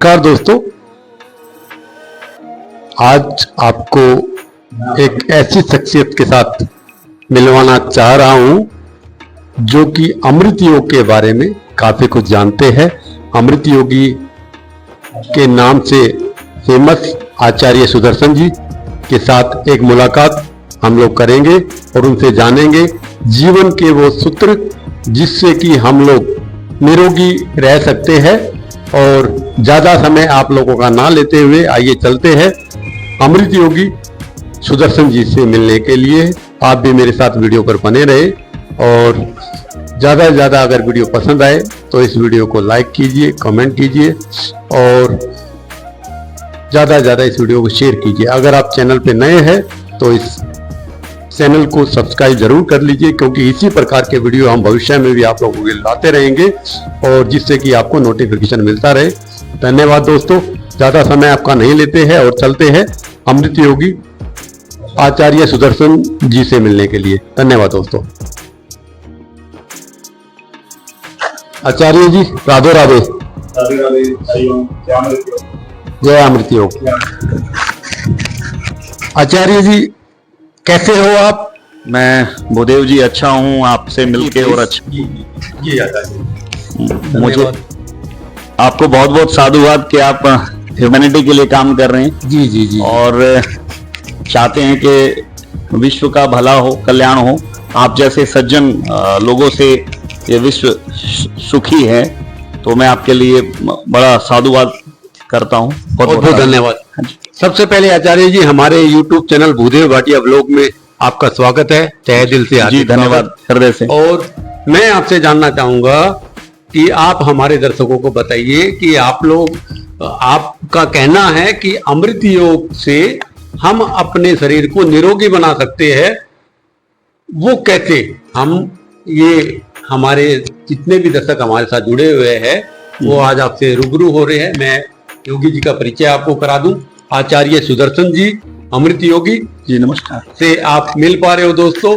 नमस्कार दोस्तों, आज आपको एक ऐसी शख्सियत के साथ मिलवाना चाह रहा हूं जो कि अमृत योग के बारे में काफी कुछ जानते हैं। अमृत योगी के नाम से फेमस आचार्य सुदर्शन जी के साथ एक मुलाकात हम लोग करेंगे और उनसे जानेंगे जीवन के वो सूत्र जिससे कि हम लोग निरोगी रह सकते हैं। और ज्यादा समय आप लोगों का ना लेते हुए आइए चलते हैं अमृत योगी सुदर्शन जी से मिलने के लिए। आप भी मेरे साथ वीडियो पर बने रहे और ज्यादा से ज्यादा अगर वीडियो पसंद आए तो इस वीडियो को लाइक कीजिए, कमेंट कीजिए और ज्यादा से ज्यादा इस वीडियो को शेयर कीजिए। अगर आप चैनल पे नए हैं तो इस चैनल को सब्सक्राइब जरूर कर लीजिए, क्योंकि इसी प्रकार के वीडियो हम भविष्य में भी आप लोगों को लाते रहेंगे और जिससे कि आपको नोटिफिकेशन मिलता रहे। धन्यवाद दोस्तों, ज्यादा समय आपका नहीं लेते हैं और चलते हैं अमृत योगी आचार्य सुदर्शन जी से मिलने के लिए। धन्यवाद दोस्तों। आचार्य जी राधे राधे। जय अमृत योग। आचार्य जी कैसे हो आप? मैं भूदेव जी अच्छा हूँ, आपसे मिलके और अच्छा। मुझे आपको बहुत बहुत साधुवाद कि आप ह्यूमैनिटी के लिए काम कर रहे हैं। जी जी जी। और चाहते हैं कि विश्व का भला हो, कल्याण हो। आप जैसे सज्जन लोगों से ये विश्व सुखी है, तो मैं आपके लिए बड़ा साधुवाद करता हूँ। बहुत बहुत धन्यवाद। सबसे पहले आचार्य जी हमारे YouTube channel Bhudev Bhatia blog में आपका स्वागत है। तहे दिल से जी धन्यवाद, हृदय से। और मैं आपसे जानना चाहूंगा कि आप हमारे दर्शकों को बताइए कि आप लोग, आपका कहना है कि अमृत योग से हम अपने शरीर को निरोगी बना सकते हैं, वो कैसे? हम ये हमारे जितने भी दर्शक हमारे साथ जुड़े हुए हैं वो आज आपसे रूबरू हो रहे हैं। मैं योगी जी का परिचय आपको करा दूं। आचार्य सुदर्शन जी अमृत योगी जी नमस्कार से आप मिल पा रहे हो दोस्तों।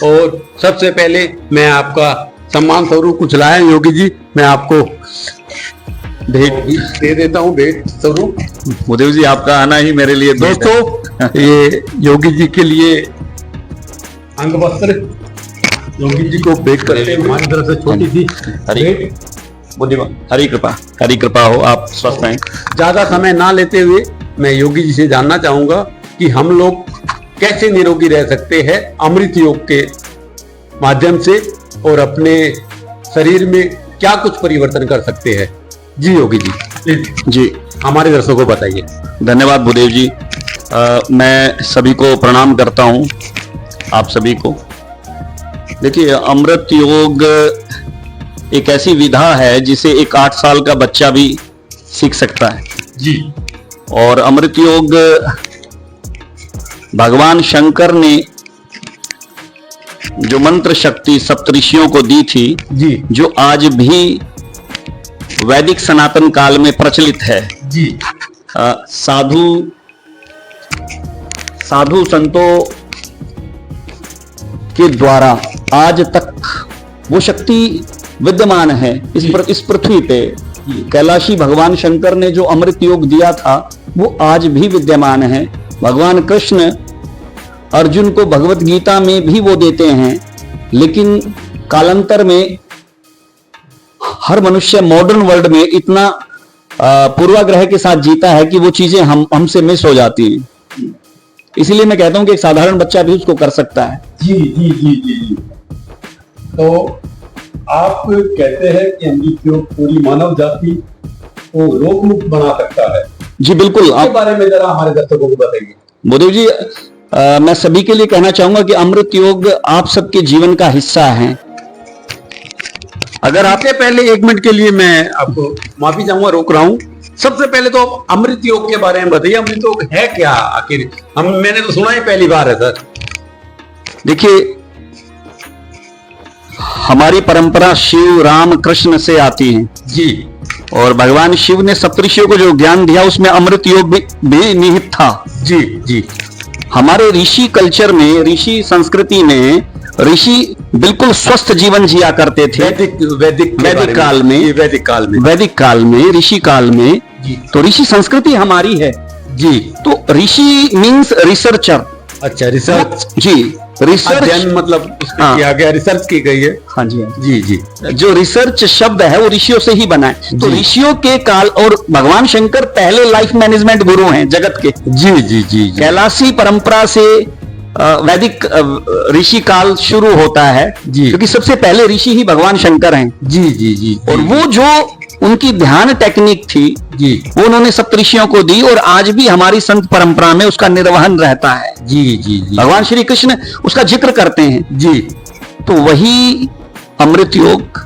और सबसे पहले मैं आपका सम्मान स्वरूप कुछ लाया योगी जी, मैं आपको भेंट दे देता हूँ, भेंट स्वरूप। भूदेव जी आपका आना ही मेरे लिए दोस्तों ये योगी जी के लिए अंग वस्त्र योगी जी को भेंट करते हैं हमारी तरफ से छोटी सी भेंट। हरी कृपा हो, आप स्वस्थ हैं। ज्यादा समय ना लेते हुए मैं योगी जी से जानना चाहूंगा कि हम लोग कैसे निरोगी रह सकते हैं अमृत योग के माध्यम से और अपने शरीर में क्या कुछ परिवर्तन कर सकते हैं। जी योगी जी जी हमारे दर्शकों को बताइए। धन्यवाद भूदेव जी। मैं सभी को प्रणाम करता हूं, आप सभी को। देखिए, अमृत योग एक ऐसी विधा है जिसे एक 8 साल का बच्चा भी सीख सकता है जी। और अमृत योग भगवान शंकर ने जो मंत्र शक्ति सप्तऋषियों को दी थी जी, जो आज भी वैदिक सनातन काल में प्रचलित है जी। साधु संतों के द्वारा आज तक वो शक्ति विद्यमान है इस पृथ्वी पे। कैलाशी भगवान शंकर ने जो अमृत योग दिया था वो आज भी विद्यमान है। भगवान कृष्ण अर्जुन को भगवत गीता में भी वो देते हैं, लेकिन कालांतर में हर मनुष्य मॉडर्न वर्ल्ड में इतना पूर्वाग्रह के साथ जीता है कि वो चीजें हमसे मिस हो जाती हैं। इसलिए मैं कहता हूं कि एक साधारण बच्चा भी उसको कर सकता है। जी जी जी जी जी। तो आप कहते हैं कि अमृत योग पूरी मानव जाति को रोग मुक्त बना सकता है। जी बिल्कुल। इसके बारे में जरा हमारे दर्शकों को बताइए। भूदेव जी, मैं सभी के लिए कहना चाहूंगा कि अमृत योग आप सबके जीवन का हिस्सा है। अगर आपसे पहले 1 मिनट के लिए मैं आपको माफी चाहूंगा, रोक रहा हूं। सबसे पहले तो अमृत योग के बारे में बताइए, अमृत योग है क्या आखिर? मैंने तो सुना ही पहली बार है सर। देखिए, हमारी परंपरा शिव राम कृष्ण से आती है जी। और भगवान शिव ने सप्तऋषियों को जो ज्ञान दिया उसमें अमृत योग भी निहित था। जी जी। हमारे ऋषि कल्चर में, ऋषि संस्कृति में ऋषि बिल्कुल स्वस्थ जीवन जिया करते थे वैदिक काल में, वैदिक काल में, ऋषि काल में। तो ऋषि संस्कृति हमारी है जी। तो ऋषि मीन्स रिसर्चर। अच्छा, रिसर्च जी, रिसर्च मतलब किया गया, रिसर्च की गई है। हाँ जी, जी जी। जो रिसर्च शब्द है वो ऋषियों से ही बना है। तो ऋषियों के काल, और भगवान शंकर पहले लाइफ मैनेजमेंट गुरु हैं जगत के। जी जी जी। कैलाशी परंपरा से वैदिक ऋषि काल शुरू होता है जी, क्योंकि सबसे पहले ऋषि ही भगवान शंकर हैं। जी जी जी। और वो जो उनकी ध्यान टेक्निक थी जी, वो उन्होंने सप्तऋषियों को दी, और आज भी हमारी संत परंपरा में उसका निर्वहन रहता है। जी जी जी। भगवान श्री कृष्ण उसका जिक्र करते हैं। जी। तो वही अमृत योग,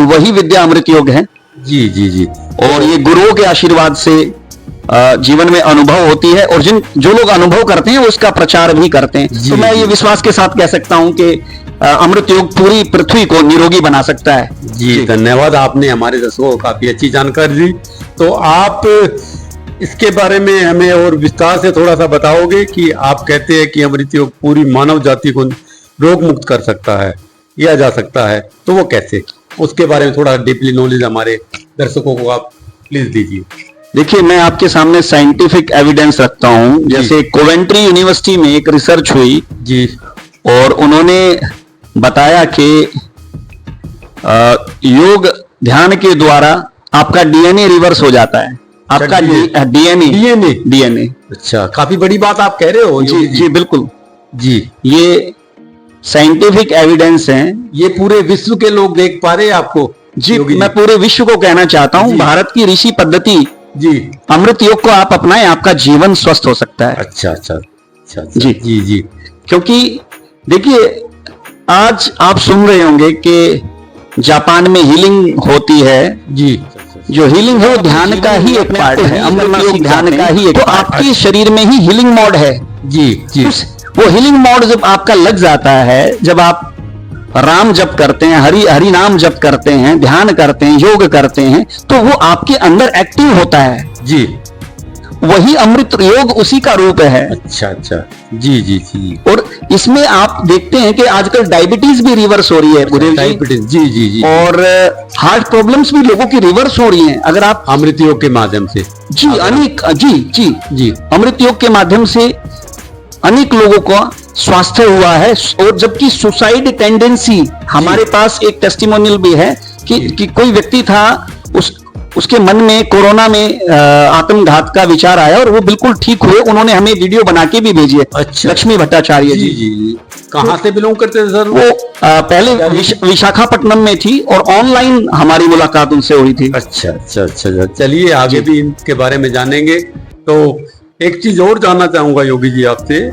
वही विद्या अमृत योग है। जी जी जी। और ये गुरुओं के आशीर्वाद से जीवन में अनुभव होती है, और जो लोग अनुभव करते हैं वो उसका प्रचार भी करते हैं। तो मैं ये विश्वास के साथ कह सकता हूं कि अमृत योग पूरी पृथ्वी को निरोगी बना सकता है। जी, धन्यवाद। आपने हमारे दर्शकों को काफी अच्छी जानकारी दी। तो आप इसके बारे में हमें और विस्तार से थोड़ा सा बताओगे कि आप कहते हैं कि अमृत योग पूरी मानव जाति को रोग मुक्त कर सकता है, किया जा सकता है, तो वो कैसे, उसके बारे में थोड़ा डीपली नॉलेज हमारे दर्शकों को आप प्लीज दीजिए। देखिए, मैं आपके सामने साइंटिफिक एविडेंस रखता हूं। जैसे कोवेंट्री यूनिवर्सिटी में एक रिसर्च हुई जी, और उन्होंने बताया कि योग ध्यान के द्वारा आपका डीएनए रिवर्स हो जाता है। आपका डीएनए। अच्छा, काफी बड़ी बात आप कह रहे हो। जी जी, बिल्कुल जी। ये साइंटिफिक एविडेंस है। ये पूरे विश्व के लोग देख पा रहे हैं आपको? जी, मैं पूरे विश्व को कहना चाहता हूँ, भारत की ऋषि पद्धति जी, अमृत योग को आप अपनाएं, आपका जीवन स्वस्थ हो सकता है। अच्छा अच्छा अच्छा। जी जी जी। क्योंकि देखिए, आज आप सुन रहे होंगे कि जापान में हीलिंग होती है। जी, जो हीलिंग है वो ध्यान का ही एक पार्ट है, अमृत योग ध्यान का ही एक। तो आपके शरीर में ही हीलिंग मोड है। जी जी। वो हीलिंग मोड जब आपका लग जाता है, जब आप राम जप करते हैं, हरि नाम जप करते हैं, ध्यान करते हैं, योग करते हैं, तो वो आपके अंदर एक्टिव होता है। जी, वही अमृत योग उसी का रूप है। अच्छा अच्छा। जी जी जी। और इसमें आप देखते हैं कि आजकल डायबिटीज भी रिवर्स हो रही है। डायबिटीज, जी जी जी। और हार्ट प्रॉब्लम्स भी लोगों की रिवर्स हो रही हैं अगर आप अमृत योग के माध्यम से। जी, अनेक जी जी जी, अमृत योग के माध्यम से अनेक लोगों का स्वास्थ्य हुआ है। और जबकि सुसाइड टेंडेंसी, हमारे पास एक टेस्टिमोनियल भी है कि कोई व्यक्ति था, उसके मन में कोरोना में आत्मघात का विचार आया और वो बिल्कुल ठीक हुए। उन्होंने हमें वीडियो बना के भी भेजी है। अच्छा। लक्ष्मी भट्टाचार्य जी। जी। कहाँ से बिलोंग करते थे सर? वो पहले विशाखापट्टनम में थी और ऑनलाइन हमारी मुलाकात उनसे हुई थी। अच्छा अच्छा अच्छा। चलिए, आगे भी इनके बारे में जानेंगे। तो एक चीज और जानना चाहूंगा योगी जी आपसे।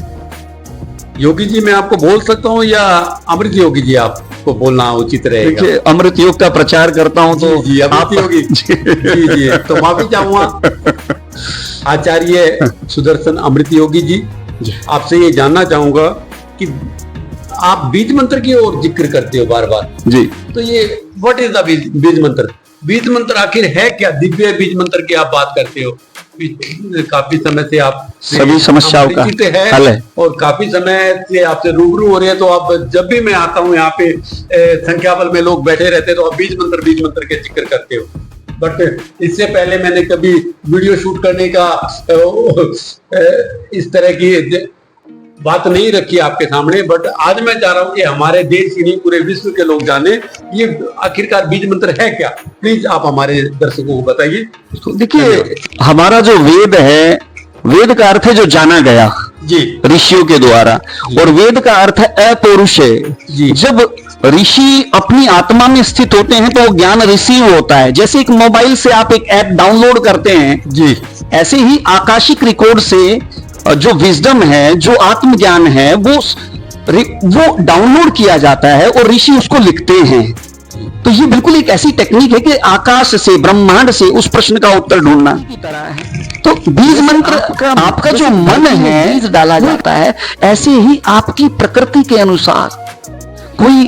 योगी जी मैं आपको बोल सकता हूँ या अमृत योगी जी आपको बोलना उचित रहेगा? देखिए, अमृत योग का प्रचार करता हूँ तो जी, अमृत योगी जी जी। तो माफी चाहूंगा आचार्य सुदर्शन अमृत योगी जी, आपसे ये जानना चाहूंगा कि आप बीज मंत्र की ओर जिक्र करते हो बार बार जी। तो ये व्हाट इज द बीज मंत्र? बीज मंत्र आखिर है क्या? दिव्य बीज मंत्र की आप बात करते हो, काफी समय से आप सभी समस्याओं का हल है और काफी समय से आपसे रूबरू हो रहे हैं। तो आप, जब भी मैं आता हूँ यहाँ पे संख्या बल में लोग बैठे रहते हैं, तो आप बीज मंत्र के जिक्र करते हो। बट इससे पहले मैंने कभी वीडियो शूट करने का इस तरह की बात नहीं रखी आपके सामने। बट आज मैं चाह रहा हूँ कि हमारे देश ही नहीं, पूरे विश्व के लोग जाने ये आखिरकार बीज मंत्र है क्या। प्लीज आप हमारे दर्शकों को बताइए। तो देखिए, हमारा जो वेद है, वेद का अर्थ है जो जाना गया जी, ऋषियों के द्वारा, और वेद का अर्थ है अपौरुष जी। जब ऋषि अपनी आत्मा में स्थित होते हैं तो वो ज्ञान रिसीव होता है। जैसे एक मोबाइल से आप एक ऐप डाउनलोड करते हैं जी, ऐसे ही आकाशिक रिकॉर्ड से जो विजडम है, जो आत्मज्ञान है, वो डाउनलोड किया जाता है और ऋषि उसको लिखते हैं। तो ये बिल्कुल एक ऐसी टेक्निक है कि आकाश से, ब्रह्मांड से उस प्रश्न का उत्तर ढूंढना की तरह है। तो बीज मंत्र आपका जो मन है बीज डाला जाता है, ऐसे ही आपकी प्रकृति के अनुसार कोई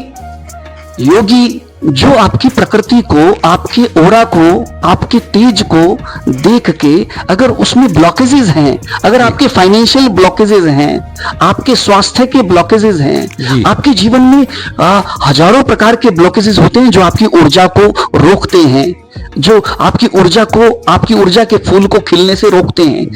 योगी जो आपकी प्रकृति को, आपके ओरा को, आपके तेज को देख के अगर उसमें ब्लॉकेजेस हैं, अगर आपके फाइनेंशियल ब्लॉकेजेस हैं, आपके स्वास्थ्य के ब्लॉकेजेस हैं, आपके जीवन में हजारों प्रकार के ब्लॉकेजेस होते हैं जो आपकी ऊर्जा को रोकते हैं, जो आपकी ऊर्जा के फूल को खिलने से रोकते हैं,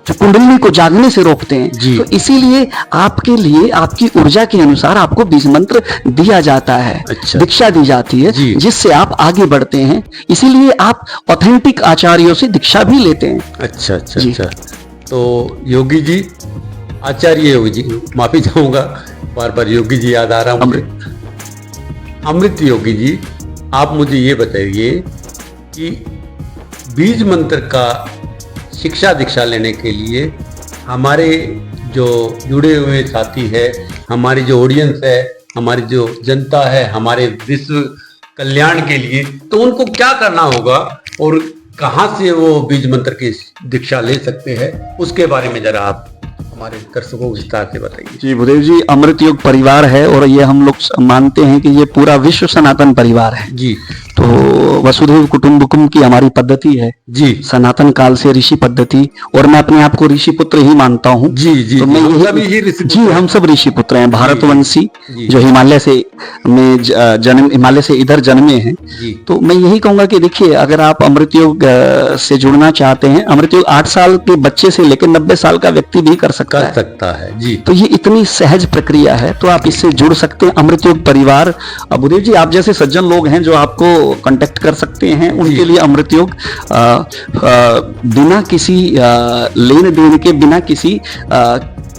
जो कुंडली को जागने से रोकते हैं। तो इसीलिए आपके लिए आपकी ऊर्जा के अनुसार आपको बीज मंत्र दिया जाता है, दीक्षा दी जाती है, जिससे आप आगे बढ़ते हैं। इसीलिए आप ऑथेंटिक आचार्यों से दीक्षा भी लेते हैं। अच्छा। तो योगी जी, आचार्य योगी जी, माफी चाहूंगा, बार बार योगी जी याद आ रहा हूँ। अमृत योगी जी, आप मुझे ये बताइए कि बीज मंत्र का शिक्षा दीक्षा लेने के लिए हमारे जो जुड़े हुए साथी है, हमारी जो ऑडियंस है, हमारी जो जनता है, हमारे विश्व कल्याण के लिए, तो उनको क्या करना होगा और कहाँ से वो बीज मंत्र की दीक्षा ले सकते हैं, उसके बारे में जरा आप हमारे दर्शकों को विस्तार से बताइए। जी भूदेव जी, अमृत योग परिवार है और ये हम लोग मानते हैं कि ये पूरा विश्व सनातन परिवार है जी। तो वसुधैव कुटुंबकम की हमारी पद्धति है जी, सनातन काल से ऋषि पद्धति, और मैं अपने आप को ऋषि पुत्र ही मानता हूँ जी। तो मैं हम सब ऋषि पुत्र हैं, भारतवंशी जो हिमालय से इधर जन्मे हैं। तो मैं यही कहूंगा कि देखिए, अगर आप अमृत योग से जुड़ना चाहते हैं, अमृत योग 8 साल के बच्चे से लेकर 90 साल का व्यक्ति भी कर सकता है जी। तो ये इतनी सहज प्रक्रिया है, तो आप इससे जुड़ सकते हैं। अमृत योग परिवार, भूदेव जी आप जैसे सज्जन लोग हैं जो आपको कांटेक्ट कर सकते हैं, उनके लिए अमृत योग बिना किसी लेन देन के, बिना किसी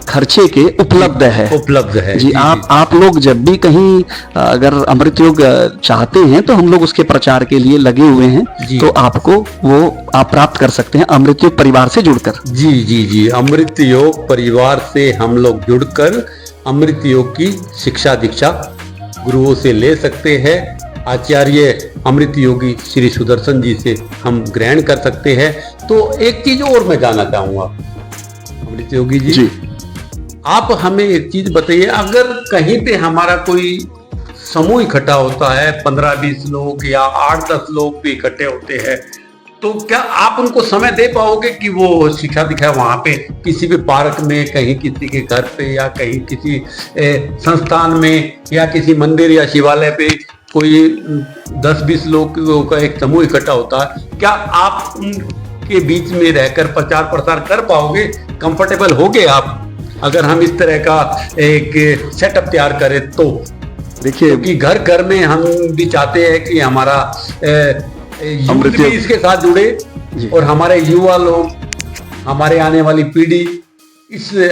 खर्चे के उपलब्ध है जी। आप लोग जब भी कहीं अगर अमृत योग चाहते हैं तो हम लोग उसके प्रचार के लिए लगे हुए हैं, तो आपको वो आप प्राप्त कर सकते हैं अमृत योग परिवार से जुड़कर। जी, अमृत योग परिवार से हम लोग जुड़कर अमृत योग की शिक्षा दीक्षा गुरुओं से ले सकते हैं। आचार्य अमृत योगी श्री सुदर्शन जी से हम ग्रहण कर सकते हैं। तो एक चीज और मैं जानना चाहूंगा अमृत योगी जी, आप हमें एक चीज बताइए, अगर कहीं पे हमारा कोई समूह इकट्ठा होता है, 15-20 लोग या 8-10 लोग भी इकट्ठे होते हैं, तो क्या आप उनको समय दे पाओगे कि वो शिक्षा दीक्षा वहां पे किसी भी पार्क में, कहीं किसी के घर पे, या कहीं किसी संस्थान में, या किसी मंदिर या शिवालय पे कोई 10-20 लोगों का एक समूह इकट्ठा होता है, क्या आप उनके बीच में रहकर प्रचार प्रसार कर पाओगे? कंफर्टेबल होगे आप अगर हम इस तरह का एक सेटअप तैयार करें तो? देखिए, क्योंकि घर घर में हम भी चाहते हैं कि हमारा यूथ भी इसके साथ जुड़े, और हमारे युवा लोग, हमारे आने वाली पीढ़ी,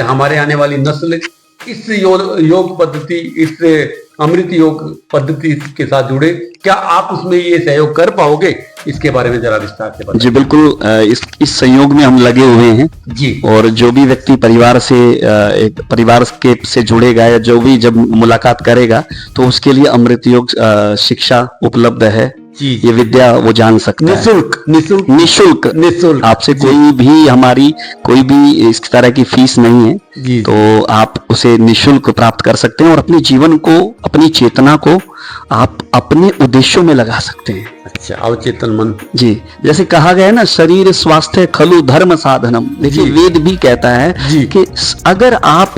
हमारे आने वाली नस्ल इस योग पद्धति, इस अमृत योग पद्धति के साथ जुड़े। क्या आप उसमें ये सहयोग कर पाओगे? इसके बारे में जरा विस्तार से बताइए। जी बिल्कुल, इस सहयोग में हम लगे हुए हैं जी। और जो भी व्यक्ति परिवार से जुड़ेगा, या जो भी जब मुलाकात करेगा, तो उसके लिए अमृत योग शिक्षा उपलब्ध है जी। ये विद्या वो जान सकता है निःशुल्क। आपसे कोई भी इस तरह की फीस नहीं है जी। तो आप उसे निःशुल्क प्राप्त कर सकते हैं और अपने जीवन को, अपनी चेतना को आप अपने उद्देश्यों में लगा सकते हैं। अच्छा, अवचेतन मन जी, जैसे कहा गया है ना, शरीर स्वास्थ्य खलु धर्म साधनम। देखिए, वेद भी कहता है कि अगर आप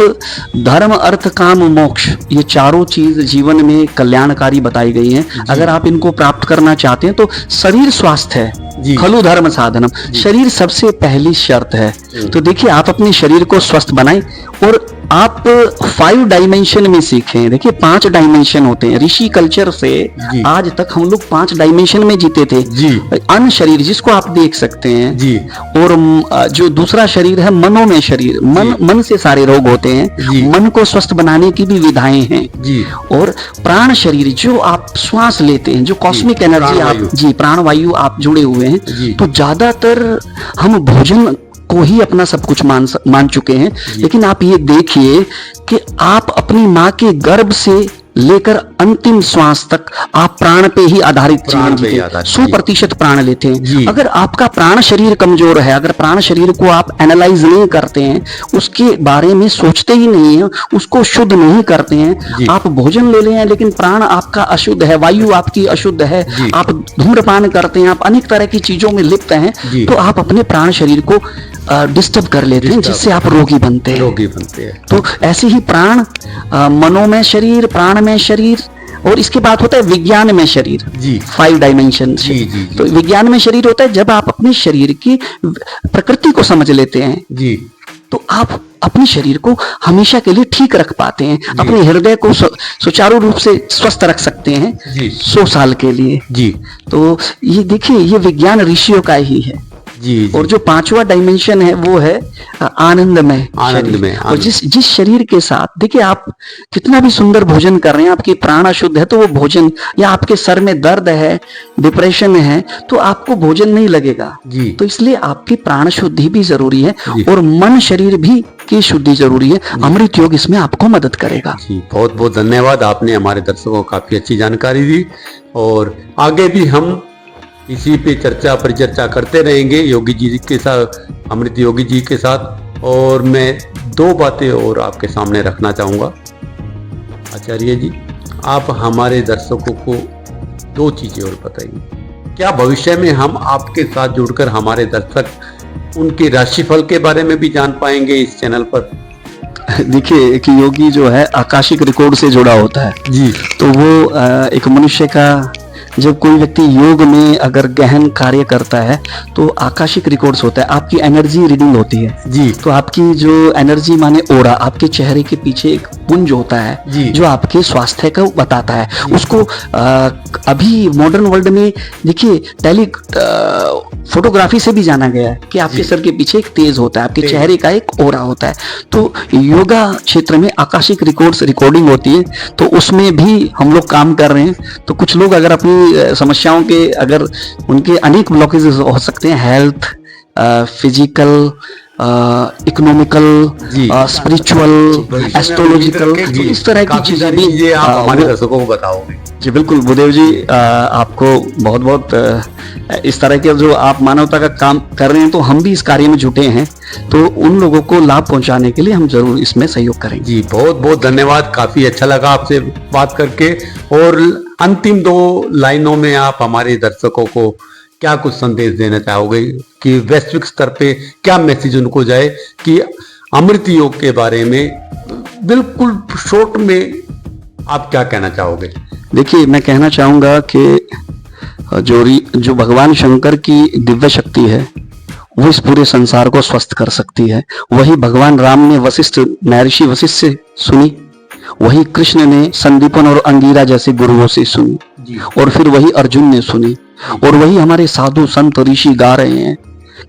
धर्म अर्थ काम मोक्ष, ये चारों चीज जीवन में कल्याणकारी बताई गई हैं, अगर आप इनको प्राप्त करना चाहते हैं तो शरीर स्वास्थ्य है खलु धर्म साधनम, शरीर सबसे पहली शर्त है। तो देखिए, आप अपने शरीर को स्वस्थ बनाएं और आप 5 डायमेंशन में सीखें। देखिए, 5 डायमेंशन होते हैं। ऋषि कल्चर से आज तक हम लोग 5 डायमेंशन में जीते थे जी। अन्न शरीर जिसको आप देख सकते हैं जी। और जो दूसरा शरीर है मनोमय शरीर, मन से सारे रोग होते हैं, मन को स्वस्थ बनाने की भी विधाएं हैं जी। और प्राण शरीर जो आप श्वास लेते हैं, जो कॉस्मिक एनर्जी आप जी, प्राण वायु आप जुड़े हुए हैं। तो ज्यादातर हम भोजन को ही अपना सब कुछ मान चुके हैं, लेकिन आप ये देखिए कि आप अपनी माँ के गर्भ से लेकर अंतिम श्वास तक आप प्राण पे ही आधारित जीवन पे ही जीते हैं, आधारित, 100% प्राण लेते जी। हैं। अगर आपका प्राण शरीर कमजोर है, अगर प्राण शरीर को आप एनालाइज नहीं करते हैं, उसके बारे में सोचते ही नहीं है, उसको शुद्ध नहीं करते जी। हैं, आप भोजन ले रहे हैं लेकिन प्राण आपका अशुद्ध है, वायु आपकी अशुद्ध है, जी। आप धूम्रपान करते हैं, आप अनेक तरह की चीजों में लिप्त हैं, जी। तो आप अपने प्राण शरीर को डिस्टर्ब कर लेते हैं, जिससे आप रोगी बनते हैं। रोगी बनते हैं। तो ऐसे ही प्राण, मनो में शरीर, प्राण में शरीर, और इसके बाद होता है विज्ञान में शरीर, जी 5 डायमेंशन। जी, जी, जी। तो विज्ञान में शरीर होता है जब आप अपने शरीर की प्रकृति को समझ लेते हैं, जी तो आप अपने शरीर को हमेशा के लिए ठीक रख पाते हैं, अपने हृदय को सुचारू रूप से स्वस्थ रख सकते हैं जी 100 साल के लिए। जी तो ये देखिए, ये विज्ञान ऋषियों का ही है। जी जी। और जो 5वां डायमेंशन है वो है आनंदमय आनंदमय, शरीर। और आनंद। जिस शरीर के साथ देखिए, आप कितना भी सुंदर भोजन कर रहे हैं, आपकी प्राण अशुद्ध है तो वो भोजन, या आपके सर में दर्द है, डिप्रेशन में है, तो आपको भोजन नहीं लगेगा। जी। तो इसलिए आपकी प्राण शुद्धि भी जरूरी है, जी। और मन शरीर भी की शुद्धि जरूरी है। अमृत योग इसमें आपको मदद करेगा। जी बहुत बहुत धन्यवाद, आपने हमारे दर्शकों को काफी अच्छी जानकारी दी, और आगे भी हम इसी पे चर्चा परिचर्चा करते रहेंगे योगी जी के साथ, अमृत योगी जी के साथ। और मैं 2 बातें और आपके सामने रखना चाहूँगा आचार्य जी, आप हमारे दर्शकों को 2 चीज़ें और बताइए। क्या भविष्य में हम आपके साथ जुड़कर हमारे दर्शक उनके राशिफल के बारे में भी जान पाएंगे इस चैनल पर? देखिए कि योगी जो है आकाशिक रिकॉर्ड से जुड़ा होता है। जी तो वो एक मनुष्य का, जब कोई व्यक्ति योग में अगर गहन कार्य करता है तो आकाशिक रिकॉर्ड्स होता है, आपकी एनर्जी रीडिंग होती है। जी तो आपकी जो एनर्जी माने ओरा, आपके चेहरे के पीछे एक पुंज होता है जी। जो आपके स्वास्थ्य को बताता है। उसको अभी मॉडर्न वर्ल्ड में देखिए फोटोग्राफी से भी जाना गया है कि आपके सर के पीछे एक तेज होता है, आपके चेहरे का एक ओरा होता है। तो योगा क्षेत्र में आकाशिक रिकॉर्ड्स रिकॉर्डिंग होती है, तो उसमें भी हम लोग काम कर रहे हैं। तो कुछ लोग अगर अपनी समस्याओं के, अगर उनके अनेक ब्लॉकेजेस हो सकते हैं, हेल्थ, फिजिकल, इकोनॉमिकल, जी। स्पिरिचुअल, एस्ट्रोलॉजिकल, तो इस तरह की चीजें भी आप हमारे दर्शकों को बताओगे। जी बिल्कुल भूदेव जी, आपको बहुत बहुत इस तरह के जो आप मानवता का काम कर रहे हैं, तो हम भी इस कार्य में जुटे हैं, तो उन लोगों को लाभ पहुंचाने के लिए हम जरूर इसमें सहयोग करेंगे। जी बहुत बहुत धन्यवाद, काफी अच्छा लगा आपसे बात करके। और अंतिम 2 लाइनों में आप हमारे दर्शकों को क्या कुछ संदेश देना चाहोगे कि वैश्विक स्तर पे क्या मैसेज उनको जाए कि अमृत योग के बारे में बिल्कुल शॉर्ट में आप क्या कहना चाहोगे? देखिए, मैं कहना चाहूंगा कि जो भगवान शंकर की दिव्य शक्ति है वो इस पूरे संसार को स्वस्थ कर सकती है। वही भगवान राम ने महर्षि वशिष्ठ से सुनी, वही कृष्ण ने संदीपन और अंगीरा जैसे गुरुओं से सुनी, और फिर वही अर्जुन ने सुनी, और वही हमारे साधु संत ऋषि गा रहे हैं,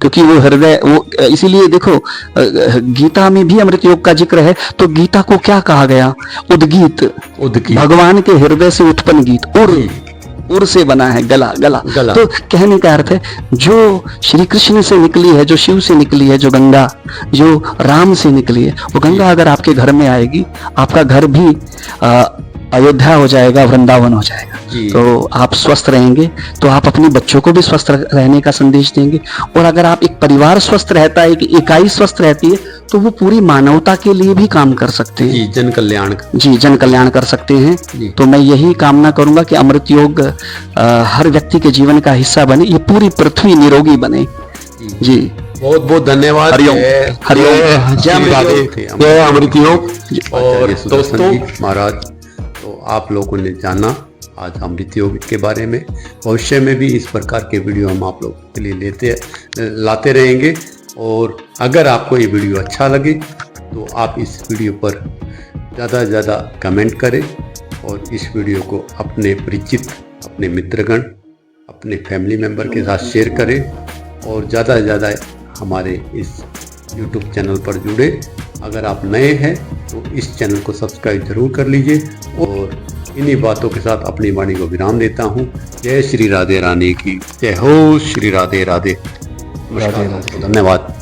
क्योंकि वो हृदय, वो इसीलिए देखो गीता में भी अमृत योग का जिक्र है। तो गीता को क्या कहा गया? उद्गीत, भगवान के हृदय से उत्पन्न गीत। उर से बना है गला, गला। तो कहने का अर्थ है, जो श्री कृष्ण से निकली है, जो शिव से निकली है, जो गंगा जो राम से निकली है, वो गंगा अगर आपके घर में आएगी, आपका घर भी अयोध्या हो जाएगा, वृंदावन हो जाएगा। तो आप स्वस्थ रहेंगे, तो आप अपने बच्चों को भी स्वस्थ रहने का संदेश देंगे। और अगर आप एक परिवार स्वस्थ रहता है, एक इकाई स्वस्थ रहती है, तो वो पूरी मानवता के लिए भी काम कर सकते हैं। जन कल्याण। जी, जन कल्याण कर सकते हैं। तो मैं यही कामना करूंगा कि अमृत योग हर व्यक्ति के जीवन का हिस्सा बने, ये पूरी पृथ्वी निरोगी बने। जी बहुत बहुत धन्यवाद। हरिओम, हरिओम, जय अमृत योग। और दोस्तों महाराज, तो आप लोगों ने जाना आज अमृत योग के बारे में। भविष्य में भी इस प्रकार के वीडियो हम आप लोगों के लिए लाते रहेंगे। और अगर आपको ये वीडियो अच्छा लगे तो आप इस वीडियो पर ज़्यादा से ज़्यादा कमेंट करें, और इस वीडियो को अपने परिचित, अपने मित्रगण, अपने फैमिली मेम्बर के साथ शेयर करें, और ज़्यादा से ज़्यादा हमारे इस YouTube चैनल पर जुड़े। अगर आप नए हैं तो इस चैनल को सब्सक्राइब जरूर कर लीजिए। और इन्हीं बातों के साथ अपनी वाणी को विराम देता हूँ। जय श्री राधे रानी की जय हो। श्री राधे राधे। धन्यवाद।